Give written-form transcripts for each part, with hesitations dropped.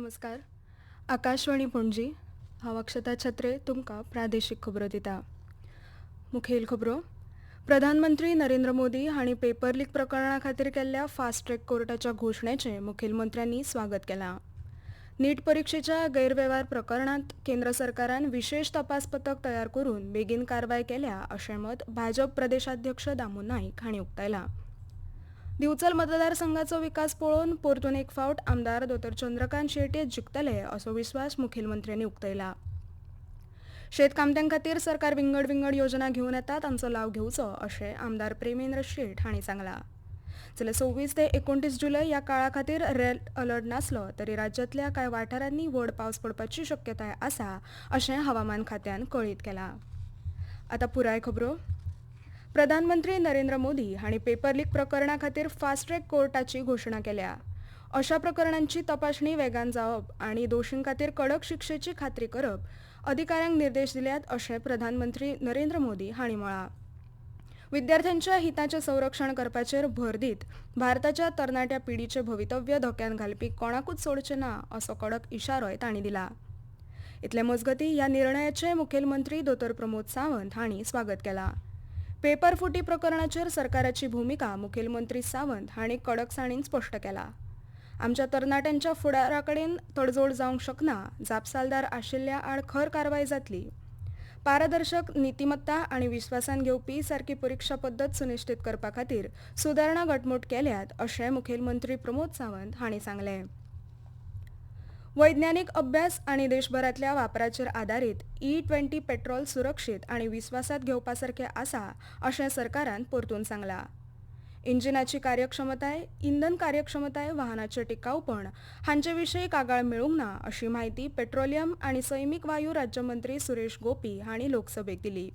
नमस्कार. आकाशवाणी पणजी. हांव अक्षता छत्रे तुमकां प्रादेशीक खबरो दिता. मुखेल खबरो. प्रधानमंत्री नरेंद्र मोदी हांणी पेपर लीक प्रकरणा खातीर केल्ल्या फास्ट ट्रॅक कोर्टाच्या घोशणेचें मुखेलमंत्र्यांनी स्वागत केलां. नीट परीक्षेच्या गैरवेव्हार प्रकरणांत केंद्र सरकारान विशेष तपास पथक तयार करून बेगीन कारवाय केल्या अशें मत भाजप प्रदेशाध्यक्ष दामू नाईक हांणी उक्तायलां. दिवचल मतदारसंघाचो विकास पळोवन परतून एक फावट आमदार दोतोर चंद्रकांत शेट्ये जिखतले असो विस्वास मुखेलमंत्र्यांनी उक्तायला. शेतकामत्यां खातीर सरकार विंगड योजना घेवन येता तांचो लाव घेवचो अशें आमदार प्रेमेंद्र शेट हांणी सांगलां. जाल्यार 26 ते 29 जुलय ह्या काळा खातीर रेड अलर्ट नासलो तरी राज्यांतल्या कांय वाठारांनी व्हड पावस पडपाची शक्यताय आसा अशें हवामान खात्यान कळीत केलां. आतां पुराय खबरो. प्रधानमंत्री नरेंद्र मोदी हांणी पेपर लीक प्रकरणा खातीर फास्ट ट्रॅक कोर्टाची घोशणा केल्या. अशा प्रकरणांची तपासणी वेगान जावप आनी दोशीं खातीर कडक शिक्षेची खात्री करप अधिकाऱ्यांक निर्देश दिल्यात अशें प्रधानमंत्री नरेंद्र मोदी हांणी म्हळां. विद्यार्थ्यांच्या हिताचें संरक्षण करपाचेर भर दीत भारताच्या तरणाट्या पिढीचें भवितव्य धोक्यात घालपी कोणाकूच सोडचें ना असो कडक इशारोय तांणी दिला. इतले मजगतीं ह्या निर्णयाचें मुखेलमंत्री दोतोर प्रमोद सावंत हांणी स्वागत केलां. पेपर फुटी प्रकरणाचेर सरकाराची भुमिका मुखेलमंत्री सावंत हांणी कडकसाणीन स्पश्ट केला. आमच्या तरणाट्यांच्या फुडाराकडेन तडजोड जावंक शकना. जापसालदार आशिल्ल्या आड खर कारवाय जातली. पारदर्शक नीतिमत्ता आनी विस्वासान घेवपी सारकी परीक्षा पद्दत सुनिश्चित करपा खातीर सुदारणा घटमूट केल्यात अशें मुखेलमंत्री प्रमोद सावंत हांणी सांगलें. वैज्ञानीक अभ्यास आनी देशभरांतल्या वापराचेर आदारीत E20 पेट्रोल सुरक्षीत आनी विस्वासात घेवपा सारकें आसा अशें सरकारान परतून सांगलां. इंजिनाची कार्यक्षमताय, इंधन कार्यक्षमताय, वाहनाचें टिकाऊपण हांचे विशीं कागाळ मेळूंक ना अशी माहिती पेट्रोलियम आनी सैमीक वायू राज्यमंत्री सुरेश गोपी हांणी लोकसभेक दिली.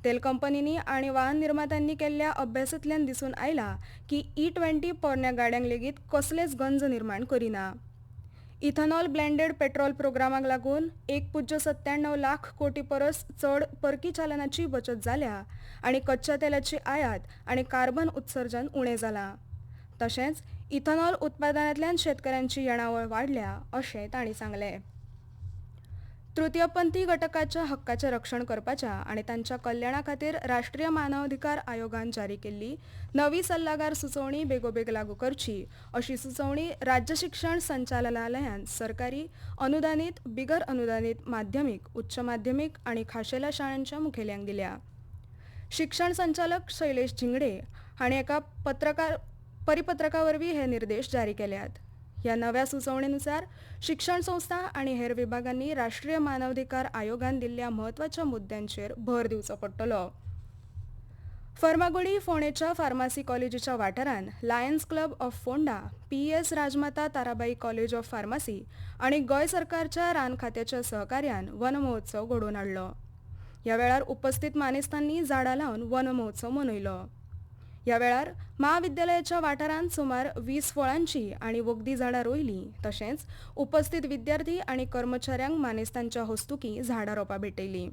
तेल कंपनींनी आनी वाहन निर्मात्यांनी केल्ल्या अभ्यासांतल्यान दिसून आयला की E20 पोरण्या गाड्यांक लेगीत कसलेच गंज निर्माण करिना. इथेनॉल ब्लेंडेड पेट्रोल प्रोग्रामाक लागून 1.97 लाख कोटी परस चड परकी चालनाची बचत जाल्या आनी कच्च्या तेलाची आयात आनी कार्बन उत्सर्जन उणें जालां. तशेंच इथेनॉल उत्पादनांतल्यान शेतकऱ्यांची येणावळ वाडल्या अशें तांणी सांगलें. तृतीयपंथी घटकाच्या हक्काचें रक्षण करपाच्या आनी तांच्या कल्याणा खातीर राष्ट्रीय मानवाधिकार आयोगान जारी केल्ली नवी सल्लागार सुचोवणी बेगोबेग लागू करची अशी सुचोवणी राज्य शिक्षण संचालनालयान सरकारी, अनुदानीत, बिगर अनुदानीत माध्यमीक, उच्च माध्यमीक आनी खाशेल्या शाळांच्या मुखेल्यांक दिल्या. शिक्षण संचालक शैलेश झिंगडे हांणी एका परिपत्रका वरवीं हे निर्देश जारी केल्यात. ह्या नव्या सुचोवणेनुसार शिक्षण संस्था आनी हेर विभागांनी राष्ट्रीय मानवाधिकार आयोगान दिल्ल्या म्हत्वाच्या मुद्द्यांचेर भर दिवचो पडटलो. फर्मागुडी फोंडेच्या फार्मासी कॉलेजीच्या वाठारान Lions Club of Ponda, PS Rajmata Tarabai college of pharmacy आनी गोंय सरकारच्या रान खात्याच्या सहकार्यान वन महोत्सव घडोवन हाडलो. ह्या वेळार उपस्थित मानेस्तांनी झाडां लावन वन महोत्सव मनयलो. ह्या वेळार महाविद्यालयाच्या वाठारांत सुमार 20 फळांची आनी वखदी झाडां रोयलीं. तशेंच उपस्थित विद्यार्थी आनी कर्मचाऱ्यांक मानेस्तांच्या हस्तुकीं झाडां रोवपा भेटयलीं.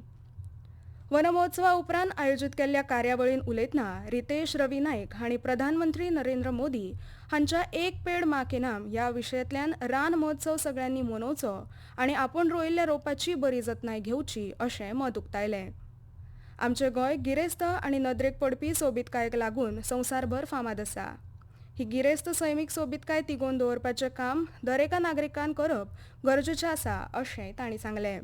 वन महोत्सवा उपरांत आयोजीत केल्ल्या कार्यावळीन उलयतना रितेश रवी नायक हांणी प्रधानमंत्री नरेंद्र मोदी हांच्या एक पेड मा के नाम ह्या विशयातल्यान रान महोत्सव सगळ्यांनी मनोवचो आनी आपूण रोयिल्ल्या रोपाची बरी जतनाय घेवची अशें मत उक्तायलें. आमचें गोंय गिरेस्त आनी नदरेक पडपी सोबीतकायेक लागून संवसारभर फामाद आसा. ही गिरेस्त सैमीक सोबीतकाय तिगोवन दवरपाचें काम दरेका नागरिकान करप गरजेचें आसा अशें तांणी सांगलें.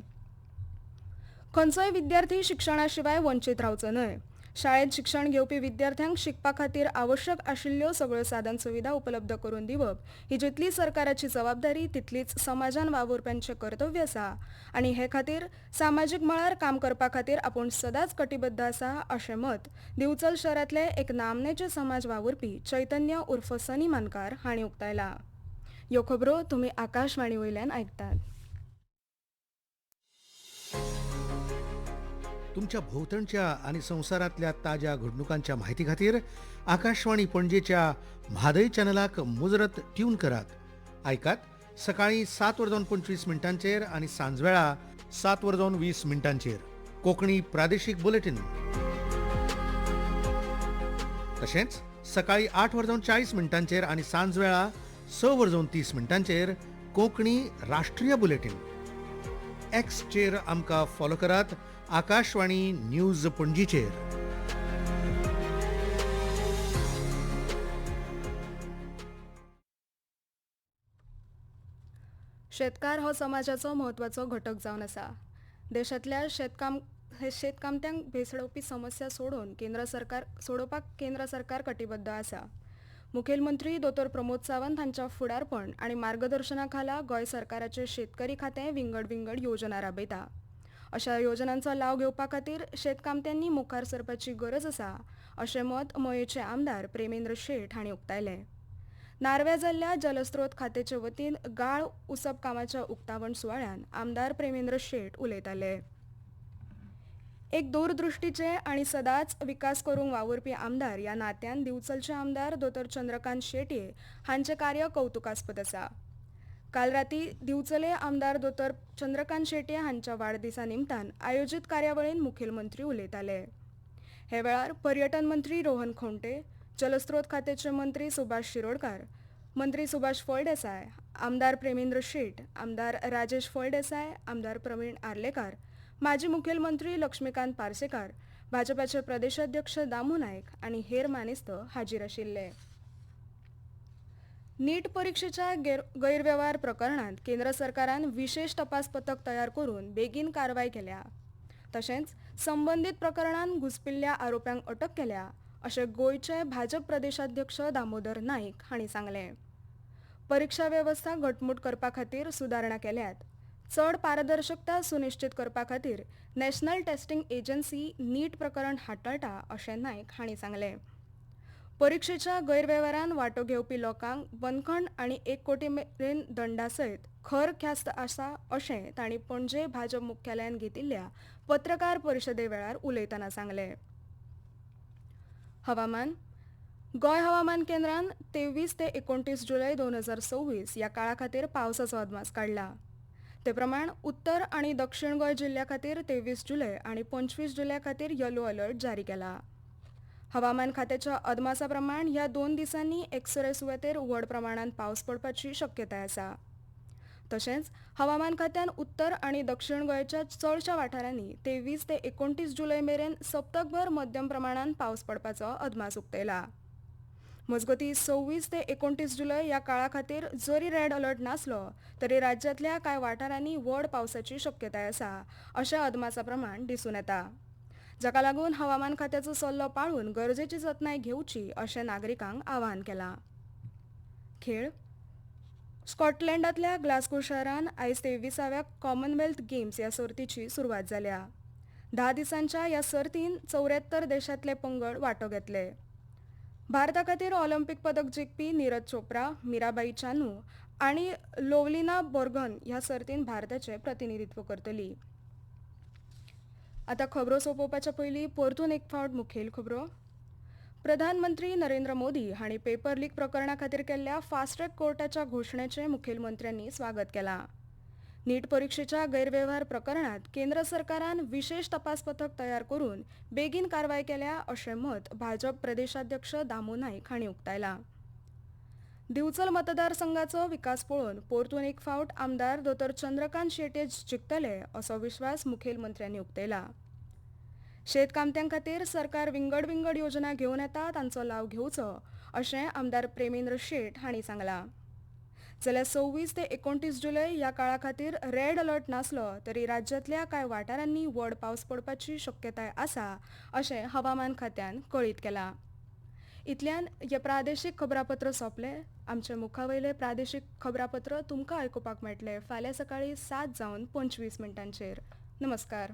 खंयचोय विद्यार्थी शिक्षणा शिवाय वंचीत रावचो न्हय. शाळेंत शिक्षण घेवपी विद्यार्थ्यांक शिकपा खातीर आवश्यक आशिल्ल्यो सगळ्यो साधन सुविधा उपलब्ध करून दिवप ही जितली सरकाराची जबाबदारी तितलीच समाजान वावुरप्यांचें कर्तव्य आसा आनी हे खातीर सामाजीक मळार काम करपा खातीर आपूण सदांच कटिबद्ध आसा अशें मत दिवचल शहरांतले एक नामनेचे समाज वावुरपी चैतन्य उर्फ सनी मानकार हांणी उक्तायला. ह्यो खबरो तुमी आकाशवाणी वयल्यान आयकतात. तुमच्या भोवतणच्या आणि संसारातल्या ताज्या घडणुकांच्या माहिती खातीर आकाशवाणी पणजेच्या म्हादय चॅनलाक मुजरत ट्यून करात. ऐकात सकाळी 7:25 आणि सांजवेळा 7:20 कोंकणी प्रादेशीक बुलेटिन. तशेंच सकाळी 8:40 आणि सांजवेळा 6:30 कोंकणी राष्ट्रीय बुलेटिन. एक्सचेर आमकां फॉलो करात. आकाशवाणी न्यूज पणजीचेर. शेतकार हो समाजाचो म्हत्वाचो घटक जावन आसा. देशांतल्या शेतकामत्यांक भेसळोवपी समस्या सोडोवपाक केंद्र सरकार कटिबद्ध आसा. मुखेलमंत्री दोतोर प्रमोद सावंत हांच्या फुडारपण आनी मार्गदर्शना खाला गोंय सरकाराचे शेतकरी खातें विंगड योजना राबयता. अशा योजनांचो लाव घेवपा खातीर शेतकामत्यांनी मुखार सरपाची गरज आसा अशें मत मयेचे आमदार प्रेमेंद्र शेट हांणी उक्तायलें. नारव्या जाल्ल्या जलस्रोत खात्याचे वतीन गाळ उसप कामाच्या उक्तावण सुवाळ्यान आमदार प्रेमेंद्र शेट उलयताले. एक दूरदृश्टीचे आनी सदांच विकास करूंक वावुरपी आमदार ह्या नात्यान दिवचलचे आमदार दोतोर चंद्रकांत शेटये हांचें कार्य कौतुकास्पद आसा. काल रातीं दिवचले आमदार दोतोर चंद्रकांत शेटये हांच्या वाडदिसा निमतान आयोजीत कार्यावळीन मुखेलमंत्री उलयताले. हे वेळार पर्यटन मंत्री रोहन खंवटे, जलस्रोत खात्याचे मंत्री सुभाष शिरोडकार, मंत्री सुभाष फळदेसाय, आमदार प्रेमेंद्र शेट, आमदार राजेश फळदेसाय, आमदार प्रवीण आर्लेकार, माजी मुखेलमंत्री लक्ष्मीकांत पार्सेकार, भाजपाचे प्रदेशाध्यक्ष दामू नायक आनी हेर मानेस्त हाजीर आशिल्ले. नीट परीक्षेच्या गैरव्यवहार प्रकरणात केंद्र सरकारान विशेष तपास पथक तयार करून बेगीन कारवाय केल्या. तशेंच संबंदीत प्रकरणात घुसपिल्ल्या आरोप्यांक अटक केल्या अशें गोंयचे भाजप प्रदेशाध्यक्ष दामोदर नाईक हांणी सांगलें. परीक्षा वेवस्था घटमूट करपा खातीर सुदारणा केल्यात. चड पारदर्शकता सुनिश्चित करपा खातीर नॅशनल टेस्टिंग एजन्सी नीट प्रकरण हाताळटा अशें नाईक हांणी सांगलें. परीक्षेच्या गैरव्यवहारांत वांटो घेवपी लोकांक बंदखण आनी 1 कोटी मेरेन दंडा सयत खर ख्यास्त आसा अशें तांणी पणजे भाजप मुख्यालयान घेतिल्ल्या पत्रकार परिशदे वेळार उलयतना सांगलें. हवामान. गोंय हवामान केंद्रान 23 ते 29 जुलय 2026 ह्या काळा खातीर पावसाचो अदमास काडला. ते प्रमाण उत्तर आनी दक्षिण गोंय जिल्ल्या खातीर 23 जुलय आनी 25 जुलय खातीर येलो अलर्ट जारी केला. हवामान खात्याच्या अदमासा प्रमाण ह्या 2 दिसांनी एकसरे सुवातेर व्हड प्रमाणात पावस पडपाची शक्यताय आसा. तशेंच हवामान खात्यान उत्तर आनी दक्षिण गोंयच्या चडशा वाठारांनी 23 ते 29 जुलय मेरेन सप्तकभर मध्यम प्रमाणात पावस पडपाचो अदमास उक्तायला. मजगतीं 26 ते 29 जुलय ह्या काळा खातीर जरी रेड अलर्ट नासलो तरी राज्यांतल्या कांय वाठारांनी व्हड पावसाची शक्यताय आसा अशें अदमासा प्रमाण दिसून येता. जाका लागून हवामान खात्याचो सल्लो पाळून गरजेची जतनाय घेवची अशें नागरिकांक आवाहन केलां. खेळ. स्कॉटलंडांतल्या ग्लासगो शारान आयज 23व्या कॉमनवेल्थ गेम्स ह्या सर्तीची सुरवात जाल्या. 10 दिसांच्या ह्या सर्तीन 74 देशांतले पंगड वांटो घेतले. भारता खातीर ऑलिंपिक पदक जिखपी नीरज चोप्रा, मीराबाई चानू आनी लोवलिना बोर्गोन ह्या सर्तीन भारताचें प्रतिनिधित्व करतली. आतां खबरो सोंपोवपाच्या पयलीं परतून एक फावट मुखेल खबरो. प्रधानमंत्री नरेंद्र मोदी हांणी पेपर लीक प्रकरणा खातीर केल्ल्या फास्ट ट्रॅक कोर्टाच्या घोशणेचें मुखेलमंत्र्यांनी स्वागत केलां. नीट परीक्षेच्या गैरव्यवहार प्रकरणात केंद्र सरकारान विशेष तपास पथक तयार करून बेगीन कारवाय केल्या अशें मत भाजप प्रदेशाध्यक्ष दामू नाईक हांणी उक्तायलां. दिवचल मतदारसंघाचो विकास पळोवन परतून एक फावट आमदार दोतोर चंद्रकांत शेटये जिखतले असो विश्वास मुखेलमंत्र्यांनी उक्तायला. शेतकामत्यां खातीर सरकार विंगड योजना घेवन येता तांचो लाव घेवचो अशें आमदार प्रेमेंद्र शेट हांणी सांगलां. जाल्यार 26 ते 29 जुलय ह्या काळा खातीर रेड अलर्ट नासलो तरी राज्यांतल्या कांय वाठारांनी व्हड पावस पडपाची शक्यताय आसा अशें हवामान खात्यान कळीत केलां. इतल्यान हे प्रादेशीक खबरापत्र सोंपलें. आमचे मुखावयले प्रादेशीक खबरापत्र तुमकां आयकुपाक मेळटले फाल्यां सकाळीं 7:25 नमस्कार.